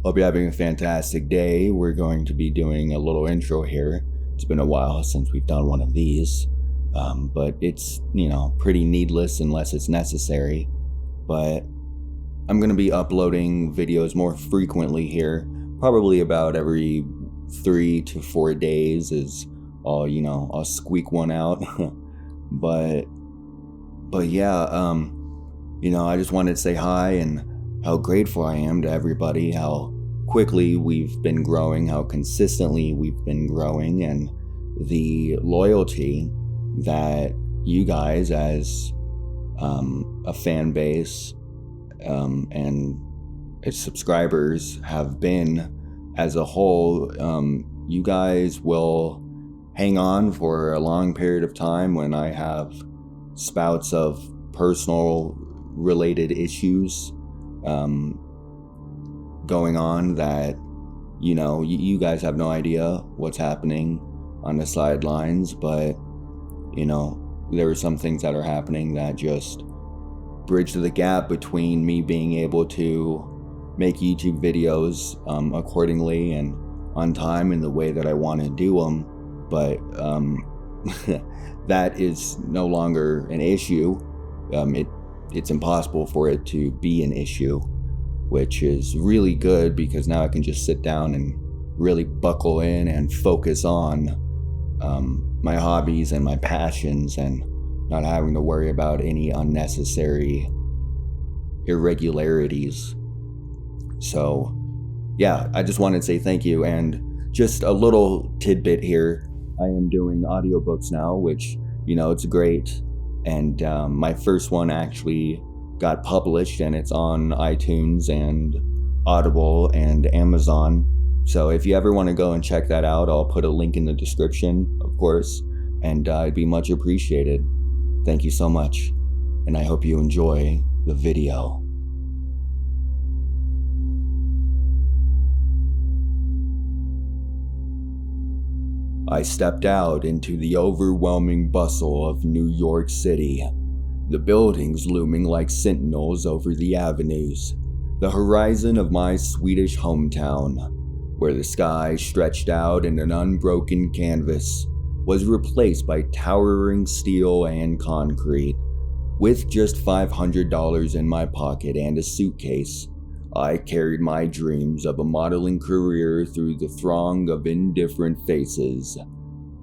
Hope you're having a fantastic day. We're going to be doing a little intro here. It's been a while since we've done one of these, but it's, pretty needless unless it's necessary. But I'm going to be uploading videos more frequently here, probably about every 3 to 4 days is I'll squeak one out. but yeah, I just wanted to say hi and how grateful I am to everybody, how quickly we've been growing, how consistently we've been growing, and the loyalty that you guys as a fan base and its subscribers have been as a whole. You guys will hang on for a long period of time when I have spouts of personal related issues going on that you guys have no idea what's happening on the sidelines, but there are some things that are happening that just bridge the gap between me being able to make YouTube videos accordingly and on time in the way that I want to do them, but that is no longer an issue. It's impossible for it to be an issue, which is really good because now I can just sit down and really buckle in and focus on my hobbies and my passions and not having to worry about any unnecessary irregularities. So yeah, I just wanted to say thank you. And just a little tidbit here, I am doing audiobooks now, which it's great. And my first one actually got published, and it's on iTunes and Audible and Amazon. So if you ever want to go and check that out, I'll put a link in the description, of course, and it'd be much appreciated. Thank you so much, and I hope you enjoy the video. I stepped out into the overwhelming bustle of New York City, the buildings looming like sentinels over the avenues, the horizon of my Swedish hometown, where the sky stretched out in an unbroken canvas, was replaced by towering steel and concrete. With just $500 in my pocket and a suitcase, I carried my dreams of a modeling career through the throng of indifferent faces.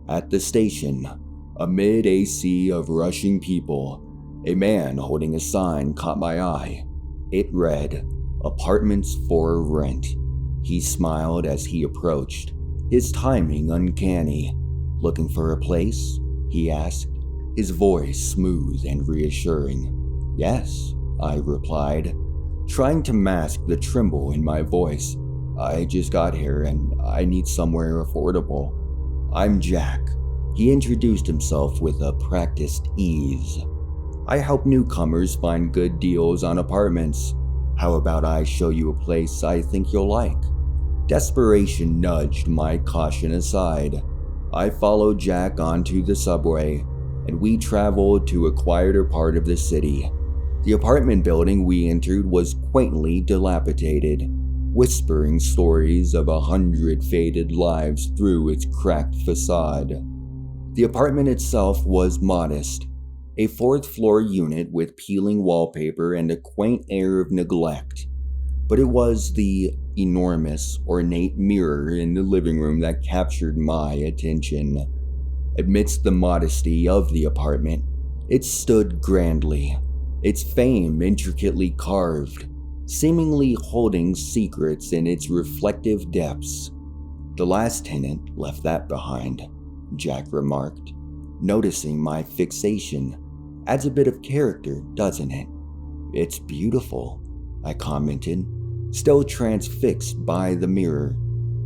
At the station, amid a sea of rushing people, a man holding a sign caught my eye. It read, "Apartments for rent." He smiled as he approached, his timing uncanny. "Looking for a place?" he asked, his voice smooth and reassuring. "Yes," I replied, trying to mask the tremble in my voice. "I just got here and I need somewhere affordable." "I'm Jack." He introduced himself with a practiced ease. "I help newcomers find good deals on apartments. How about I show you a place I think you'll like?" Desperation nudged my caution aside. I followed Jack onto the subway, and we traveled to a quieter part of the city. The apartment building we entered was quaintly dilapidated, whispering stories of 100 faded lives through its cracked facade. The apartment itself was modest, a 4th-floor unit with peeling wallpaper and a quaint air of neglect. But it was the enormous, ornate mirror in the living room that captured my attention. Amidst the modesty of the apartment, it stood grandly, its fame intricately carved, seemingly holding secrets in its reflective depths. "The last tenant left that behind," Jack remarked, noticing my fixation. "Adds a bit of character, doesn't it?" "It's beautiful," I commented, still transfixed by the mirror.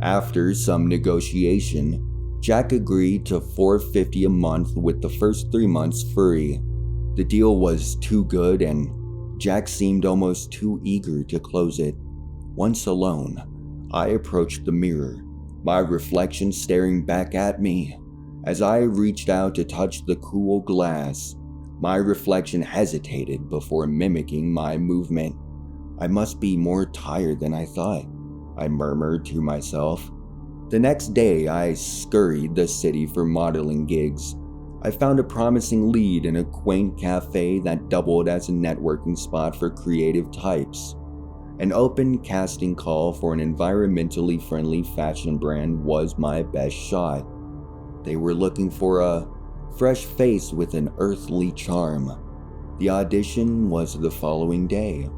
After some negotiation, Jack agreed to $450 a month with the first 3 months free. The deal was too good, and Jack seemed almost too eager to close it. Once alone, I approached the mirror, my reflection staring back at me. As I reached out to touch the cool glass, my reflection hesitated before mimicking my movement. I must be more tired than I thought. I murmured to myself. The next day, I scurried the city for modeling gigs. I found a promising lead in a quaint cafe that doubled as a networking spot for creative types. An open casting call for an environmentally friendly fashion brand was my best shot. They were looking for a fresh face with an earthly charm. The audition was the following day.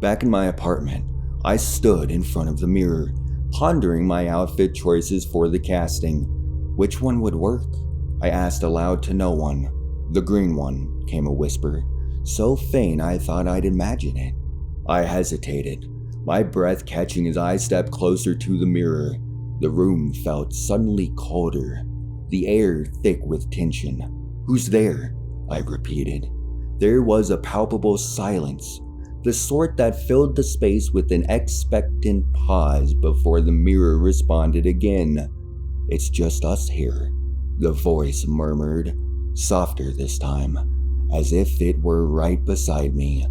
Back in my apartment, I stood in front of the mirror, pondering my outfit choices for the casting. Which one would work? I asked aloud to no one. The green one, came a whisper, so faint I thought I'd imagine it. I hesitated, my breath catching as I stepped closer to the mirror. The room felt suddenly colder, the air thick with tension. "Who's there?" I repeated. There was a palpable silence, the sort that filled the space with an expectant pause before the mirror responded again. "It's just us here," the voice murmured, softer this time, as if it were right beside me.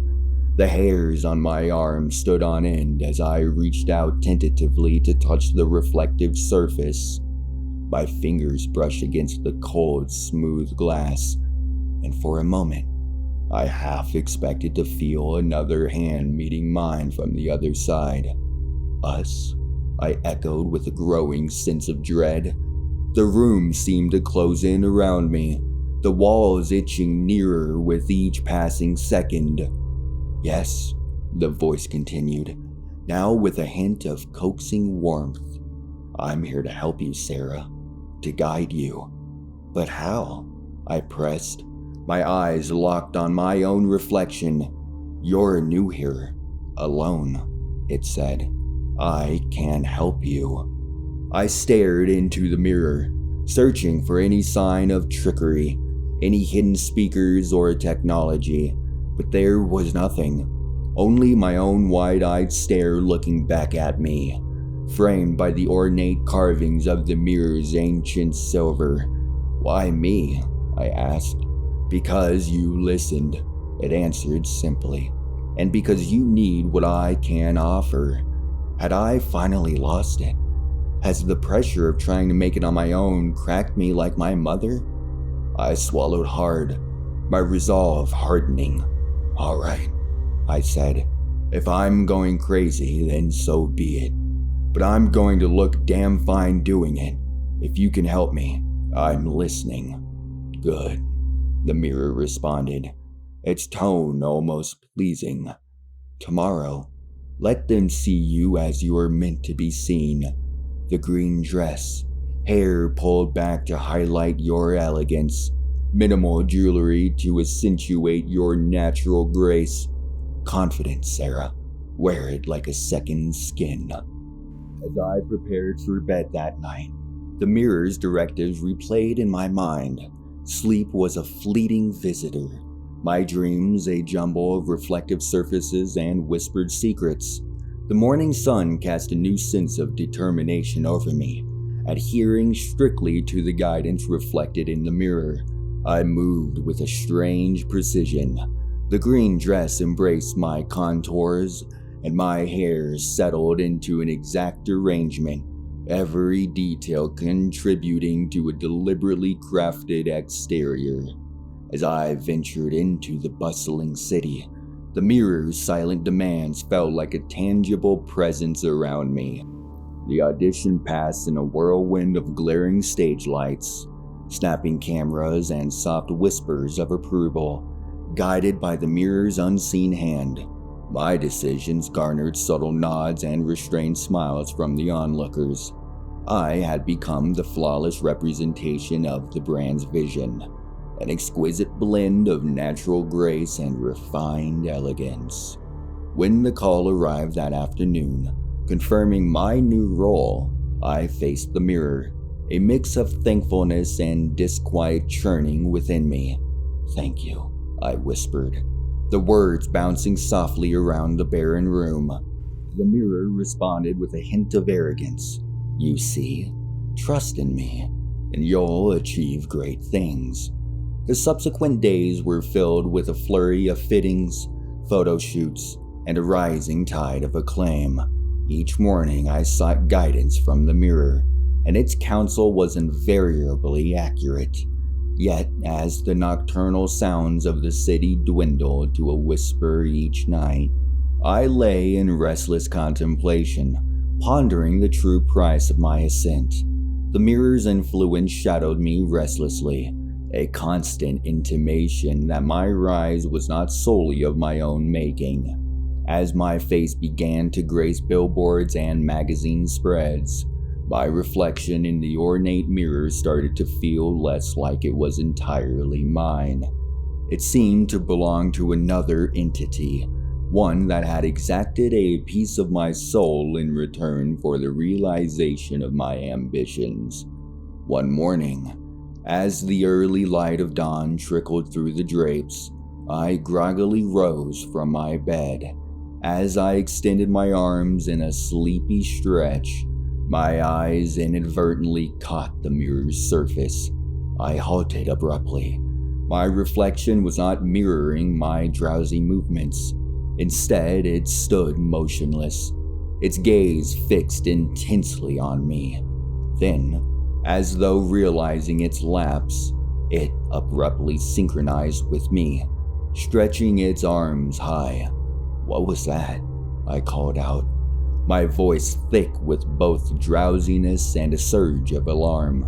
The hairs on my arm stood on end as I reached out tentatively to touch the reflective surface. My fingers brushed against the cold, smooth glass, and for a moment, I half expected to feel another hand meeting mine from the other side. "Us?" I echoed with a growing sense of dread. The room seemed to close in around me, the walls itching nearer with each passing second. "Yes," the voice continued, now with a hint of coaxing warmth. "I'm here to help you, Sarah, to guide you." "But how?" I pressed, my eyes locked on my own reflection. "You're new here, alone," it said. "I can help you." I stared into the mirror, searching for any sign of trickery, any hidden speakers or technology, but there was nothing. Only my own wide-eyed stare looking back at me, framed by the ornate carvings of the mirror's ancient silver. "Why me?" I asked. "Because you listened," it answered simply, "and because you need what I can offer." Had I finally lost it? Has the pressure of trying to make it on my own cracked me like my mother? I swallowed hard, my resolve hardening. "All right," I said. "If I'm going crazy, then so be it. But I'm going to look damn fine doing it. If you can help me, I'm listening." "Good," the mirror responded, its tone almost pleasing. "Tomorrow, let them see you as you're meant to be seen. The green dress, hair pulled back to highlight your elegance, minimal jewelry to accentuate your natural grace. Confidence, Sarah. Wear it like a second skin." As I prepared for bed that night, the mirror's directives replayed in my mind. Sleep was a fleeting visitor, my dreams a jumble of reflective surfaces and whispered secrets. The morning sun cast a new sense of determination over me, adhering strictly to the guidance reflected in the mirror. I moved with a strange precision. The green dress embraced my contours, and my hair settled into an exact arrangement, every detail contributing to a deliberately crafted exterior. As I ventured into the bustling city, the mirror's silent demands felt like a tangible presence around me. The audition passed in a whirlwind of glaring stage lights, snapping cameras, and soft whispers of approval, guided by the mirror's unseen hand. My decisions garnered subtle nods and restrained smiles from the onlookers. I had become the flawless representation of the brand's vision, an exquisite blend of natural grace and refined elegance. When the call arrived that afternoon, confirming my new role, I faced the mirror, a mix of thankfulness and disquiet churning within me. "Thank you," I whispered, the words bouncing softly around the barren room. The mirror responded with a hint of arrogance. "You see, trust in me, and you'll achieve great things." The subsequent days were filled with a flurry of fittings, photo shoots, and a rising tide of acclaim. Each morning I sought guidance from the mirror, and its counsel was invariably accurate. Yet, as the nocturnal sounds of the city dwindled to a whisper each night, I lay in restless contemplation, pondering the true price of my ascent. The mirror's influence shadowed me restlessly, a constant intimation that my rise was not solely of my own making. As my face began to grace billboards and magazine spreads, my reflection in the ornate mirror started to feel less like it was entirely mine. It seemed to belong to another entity, one that had exacted a piece of my soul in return for the realization of my ambitions. One morning, as the early light of dawn trickled through the drapes, I groggily rose from my bed. As I extended my arms in a sleepy stretch, my eyes inadvertently caught the mirror's surface. I halted abruptly. My reflection was not mirroring my drowsy movements. Instead, it stood motionless, its gaze fixed intensely on me. Then, as though realizing its lapse, it abruptly synchronized with me, stretching its arms high. "What was that?" I called out, my voice thick with both drowsiness and a surge of alarm.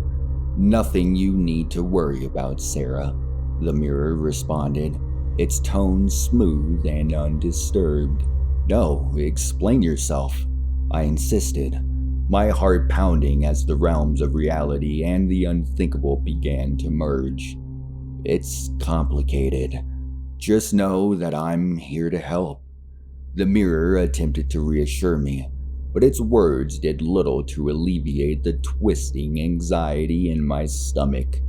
"Nothing you need to worry about, Sarah," the mirror responded, its tone smooth and undisturbed. "No, explain yourself," I insisted, my heart pounding as the realms of reality and the unthinkable began to merge. "It's complicated. Just know that I'm here to help." The mirror attempted to reassure me, but its words did little to alleviate the twisting anxiety in my stomach.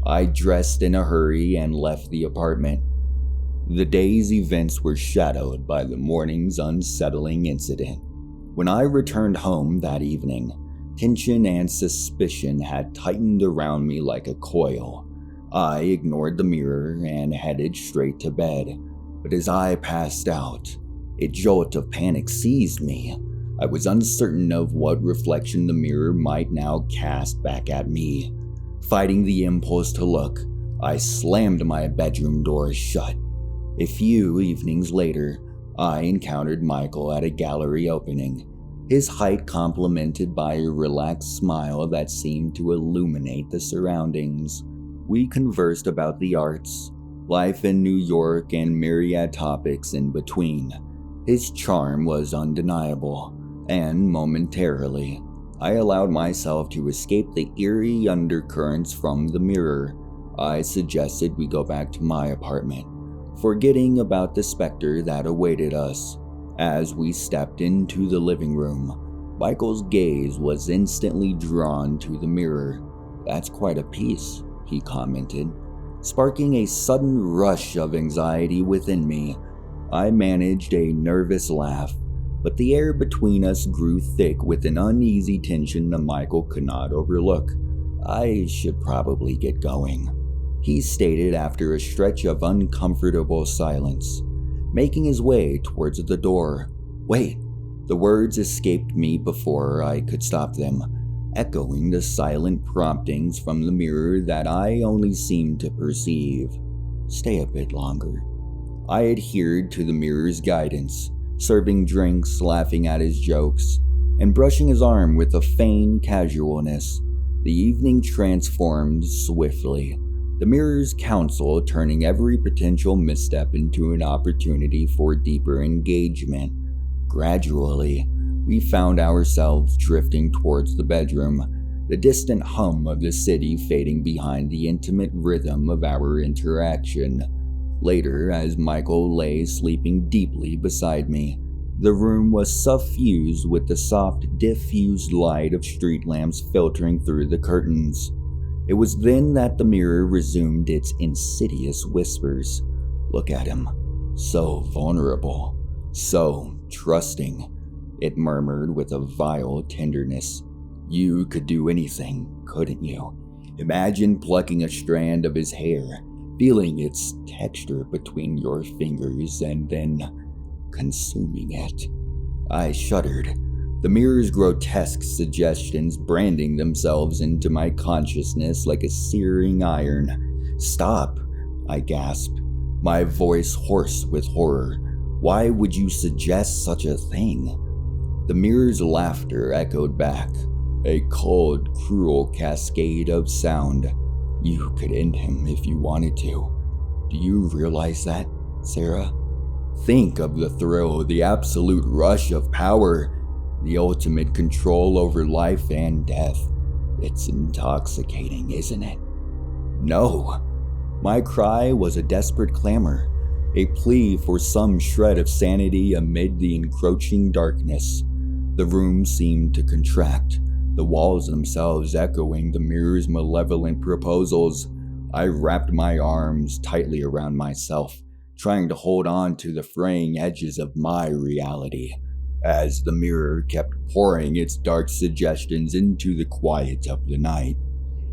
I dressed in a hurry and left the apartment. The day's events were shadowed by the morning's unsettling incident. When I returned home that evening, tension and suspicion had tightened around me like a coil. I ignored the mirror and headed straight to bed, but as I passed out, a jolt of panic seized me. I was uncertain of what reflection the mirror might now cast back at me. Fighting the impulse to look, I slammed my bedroom door shut. A few evenings later, I encountered Michael at a gallery opening, his height complemented by a relaxed smile that seemed to illuminate the surroundings. We conversed about the arts, life in New York, and myriad topics in between. His charm was undeniable, and momentarily, I allowed myself to escape the eerie undercurrents from the mirror. I suggested we go back to my apartment, forgetting about the specter that awaited us. As we stepped into the living room, Michael's gaze was instantly drawn to the mirror. "That's quite a piece," he commented, sparking a sudden rush of anxiety within me. I managed a nervous laugh, but the air between us grew thick with an uneasy tension that Michael could not overlook. "I should probably get going," he stated after a stretch of uncomfortable silence, making his way towards the door. "Wait!" The words escaped me before I could stop them, echoing the silent promptings from the mirror that I only seemed to perceive. "Stay a bit longer." I adhered to the mirror's guidance, serving drinks, laughing at his jokes, and brushing his arm with a feigned casualness. The evening transformed swiftly, the mirror's counsel turning every potential misstep into an opportunity for deeper engagement. Gradually, we found ourselves drifting towards the bedroom, the distant hum of the city fading behind the intimate rhythm of our interaction. Later, as Michael lay sleeping deeply beside me, the room was suffused with the soft, diffused light of street lamps filtering through the curtains. It was then that the mirror resumed its insidious whispers. "Look at him. So vulnerable. So trusting," it murmured with a vile tenderness. "You could do anything, couldn't you? Imagine plucking a strand of his hair, feeling its texture between your fingers, and then consuming it." I shuddered. the mirror's grotesque suggestions branding themselves into my consciousness like a searing iron. "Stop," I gasped, my voice hoarse with horror. "Why would you suggest such a thing?" The mirror's laughter echoed back, a cold, cruel cascade of sound. "You could end him if you wanted to. Do you realize that, Sarah? Think of the thrill, the absolute rush of power, the ultimate control over life and death. It's intoxicating, isn't it?" "No." My cry was a desperate clamor, a plea for some shred of sanity amid the encroaching darkness. The room seemed to contract, the walls themselves echoing the mirror's malevolent proposals. I wrapped my arms tightly around myself, trying to hold on to the fraying edges of my reality, as the mirror kept pouring its dark suggestions into the quiet of the night.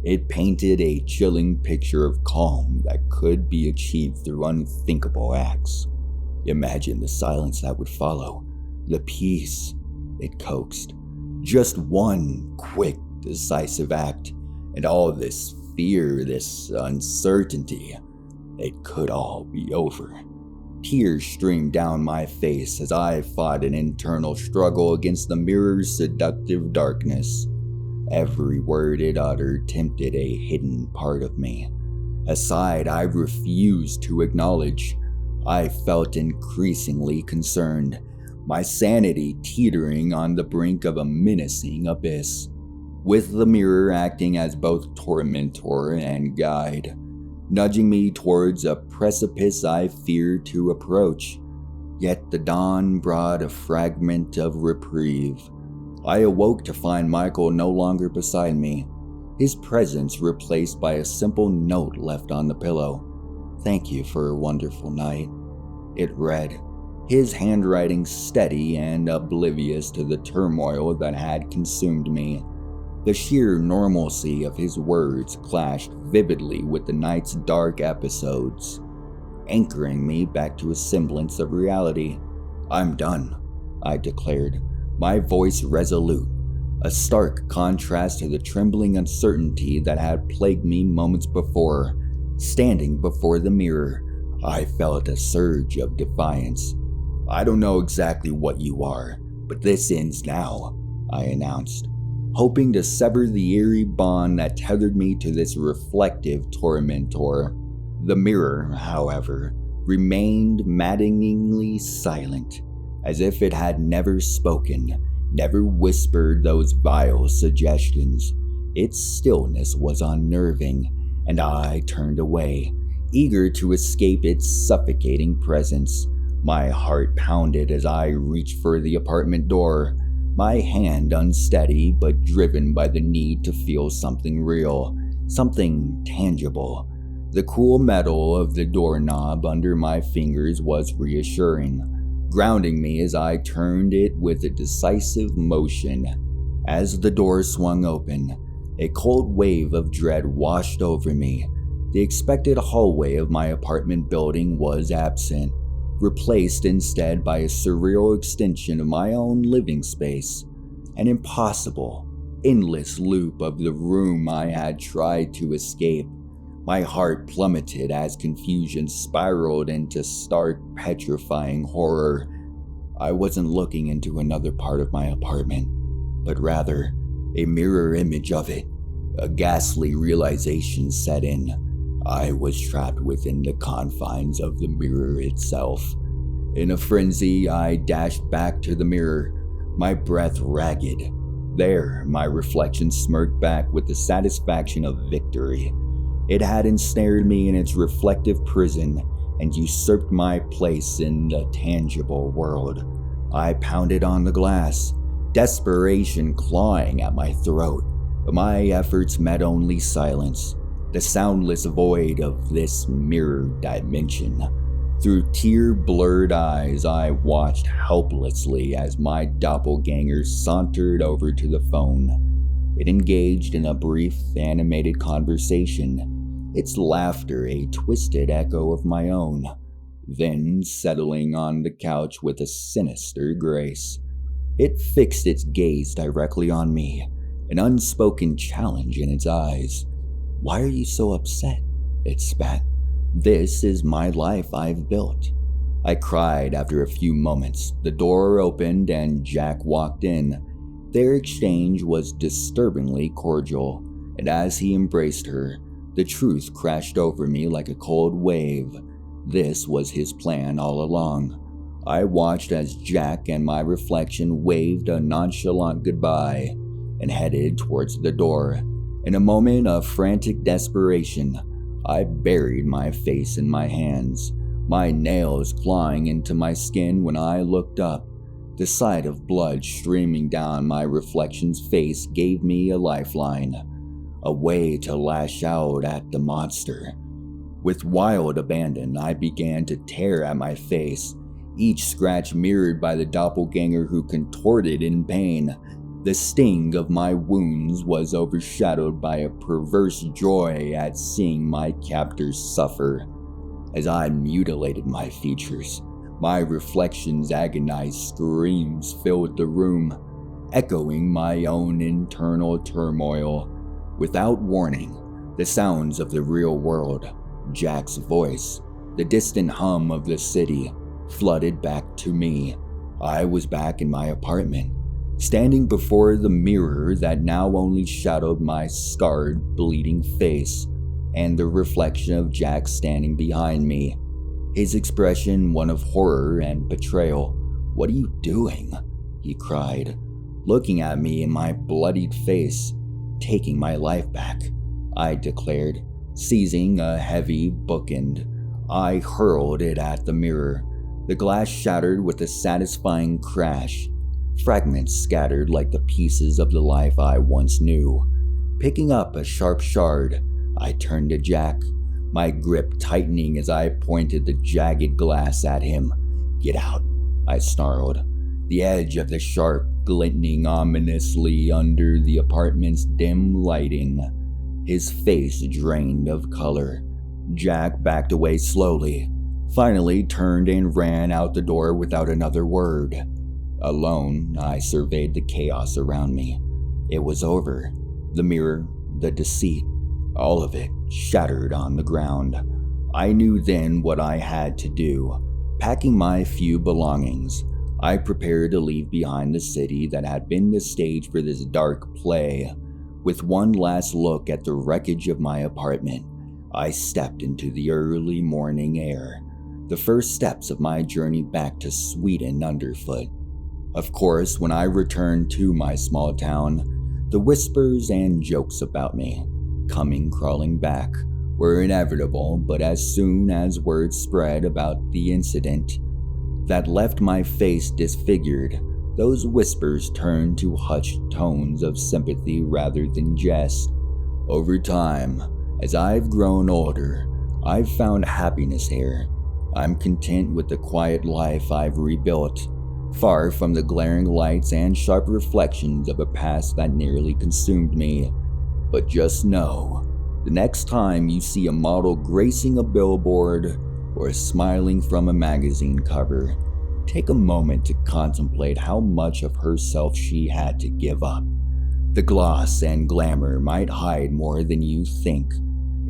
It painted a chilling picture of calm that could be achieved through unthinkable acts. "Imagine the silence that would follow, the peace," it coaxed. "Just one quick, decisive act, and all this fear, this uncertainty, it could all be over." Tears streamed down my face as I fought an internal struggle against the mirror's seductive darkness. Every word it uttered tempted a hidden part of me, a side I refused to acknowledge. I felt increasingly concerned, my sanity teetering on the brink of a menacing abyss, with the mirror acting as both tormentor and guide, nudging me towards a precipice I feared to approach. Yet the dawn brought a fragment of reprieve. I awoke to find Michael no longer beside me, his presence replaced by a simple note left on the pillow. "Thank you for a wonderful night," it read, his handwriting steady and oblivious to the turmoil that had consumed me. The sheer normalcy of his words clashed vividly with the night's dark episodes, anchoring me back to a semblance of reality. "I'm done," I declared, my voice resolute, a stark contrast to the trembling uncertainty that had plagued me moments before. Standing before the mirror, I felt a surge of defiance. "I don't know exactly what you are, but this ends now," I announced, hoping to sever the eerie bond that tethered me to this reflective tormentor. The mirror, however, remained maddeningly silent, as if it had never spoken, never whispered those vile suggestions. Its stillness was unnerving, and I turned away, eager to escape its suffocating presence. My heart pounded as I reached for the apartment door, my hand unsteady but driven by the need to feel something real, something tangible. The cool metal of the doorknob under my fingers was reassuring, grounding me as I turned it with a decisive motion. As the door swung open, a cold wave of dread washed over me. The expected hallway of my apartment building was absent, replaced instead by a surreal extension of my own living space, an impossible, endless loop of the room I had tried to escape. My heart plummeted as confusion spiraled into stark, petrifying horror. I wasn't looking into another part of my apartment, but rather a mirror image of it. A ghastly realization set in. I was trapped within the confines of the mirror itself. In a frenzy, I dashed back to the mirror, my breath ragged. There, my reflection smirked back with the satisfaction of victory. It had ensnared me in its reflective prison and usurped my place in the tangible world. I pounded on the glass, desperation clawing at my throat, but my efforts met only silence, the soundless void of this mirror dimension. Through tear-blurred eyes, I watched helplessly as my doppelganger sauntered over to the phone. It engaged in a brief, animated conversation, its laughter a twisted echo of my own, then settling on the couch with a sinister grace. It fixed its gaze directly on me, an unspoken challenge in its eyes. "Why are you so upset?" it spat. "This is my life I've built." I cried after a few moments. The door opened and Jack walked in. Their exchange was disturbingly cordial, and as he embraced her, the truth crashed over me like a cold wave. This was his plan all along. I watched as Jack and my reflection waved a nonchalant goodbye and headed towards the door. In a moment of frantic desperation, I buried my face in my hands, my nails clawing into my skin. When I looked up, the sight of blood streaming down my reflection's face gave me a lifeline, a way to lash out at the monster. With wild abandon, I began to tear at my face, each scratch mirrored by the doppelganger who contorted in pain. The sting of my wounds was overshadowed by a perverse joy at seeing my captors suffer. As I mutilated my features, my reflection's agonized screams filled the room, echoing my own internal turmoil. Without warning, the sounds of the real world, Jack's voice, the distant hum of the city, flooded back to me. I was back in my apartment, standing before the mirror that now only shadowed my scarred, bleeding face, and the reflection of Jack standing behind me, his expression one of horror and betrayal. "What are you doing?" he cried, looking at me in my bloodied face. "Taking my life back," I declared, seizing a heavy bookend. I hurled it at the mirror. The glass shattered with a satisfying crash. Fragments scattered like the pieces of the life I once knew. Picking up a sharp shard, I turned to Jack, my grip tightening as I pointed the jagged glass at him. "Get out," I snarled, the edge of the sharp glinting ominously under the apartment's dim lighting. His face drained of color. Jack backed away slowly, finally turned and ran out the door without another word. Alone, I surveyed the chaos around me. It was over. The mirror, the deceit, all of it shattered on the ground. I knew then what I had to do. Packing my few belongings, I prepared to leave behind the city that had been the stage for this dark play. With one last look at the wreckage of my apartment, I stepped into the early morning air, the first steps of my journey back to Sweden underfoot. Of course, when I returned to my small town, the whispers and jokes about me, coming crawling back, were inevitable. But as soon as word spread about the incident that left my face disfigured, those whispers turned to hushed tones of sympathy rather than jest. Over time, as I've grown older, I've found happiness here. I'm content with the quiet life I've rebuilt, far from the glaring lights and sharp reflections of a past that nearly consumed me. But just know, the next time you see a model gracing a billboard or smiling from a magazine cover, take a moment to contemplate how much of herself she had to give up. The gloss and glamour might hide more than you think.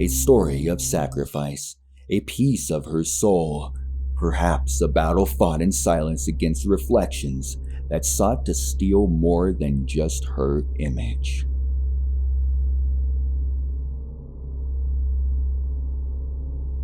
A story of sacrifice, a piece of her soul, perhaps a battle fought in silence against reflections that sought to steal more than just her image.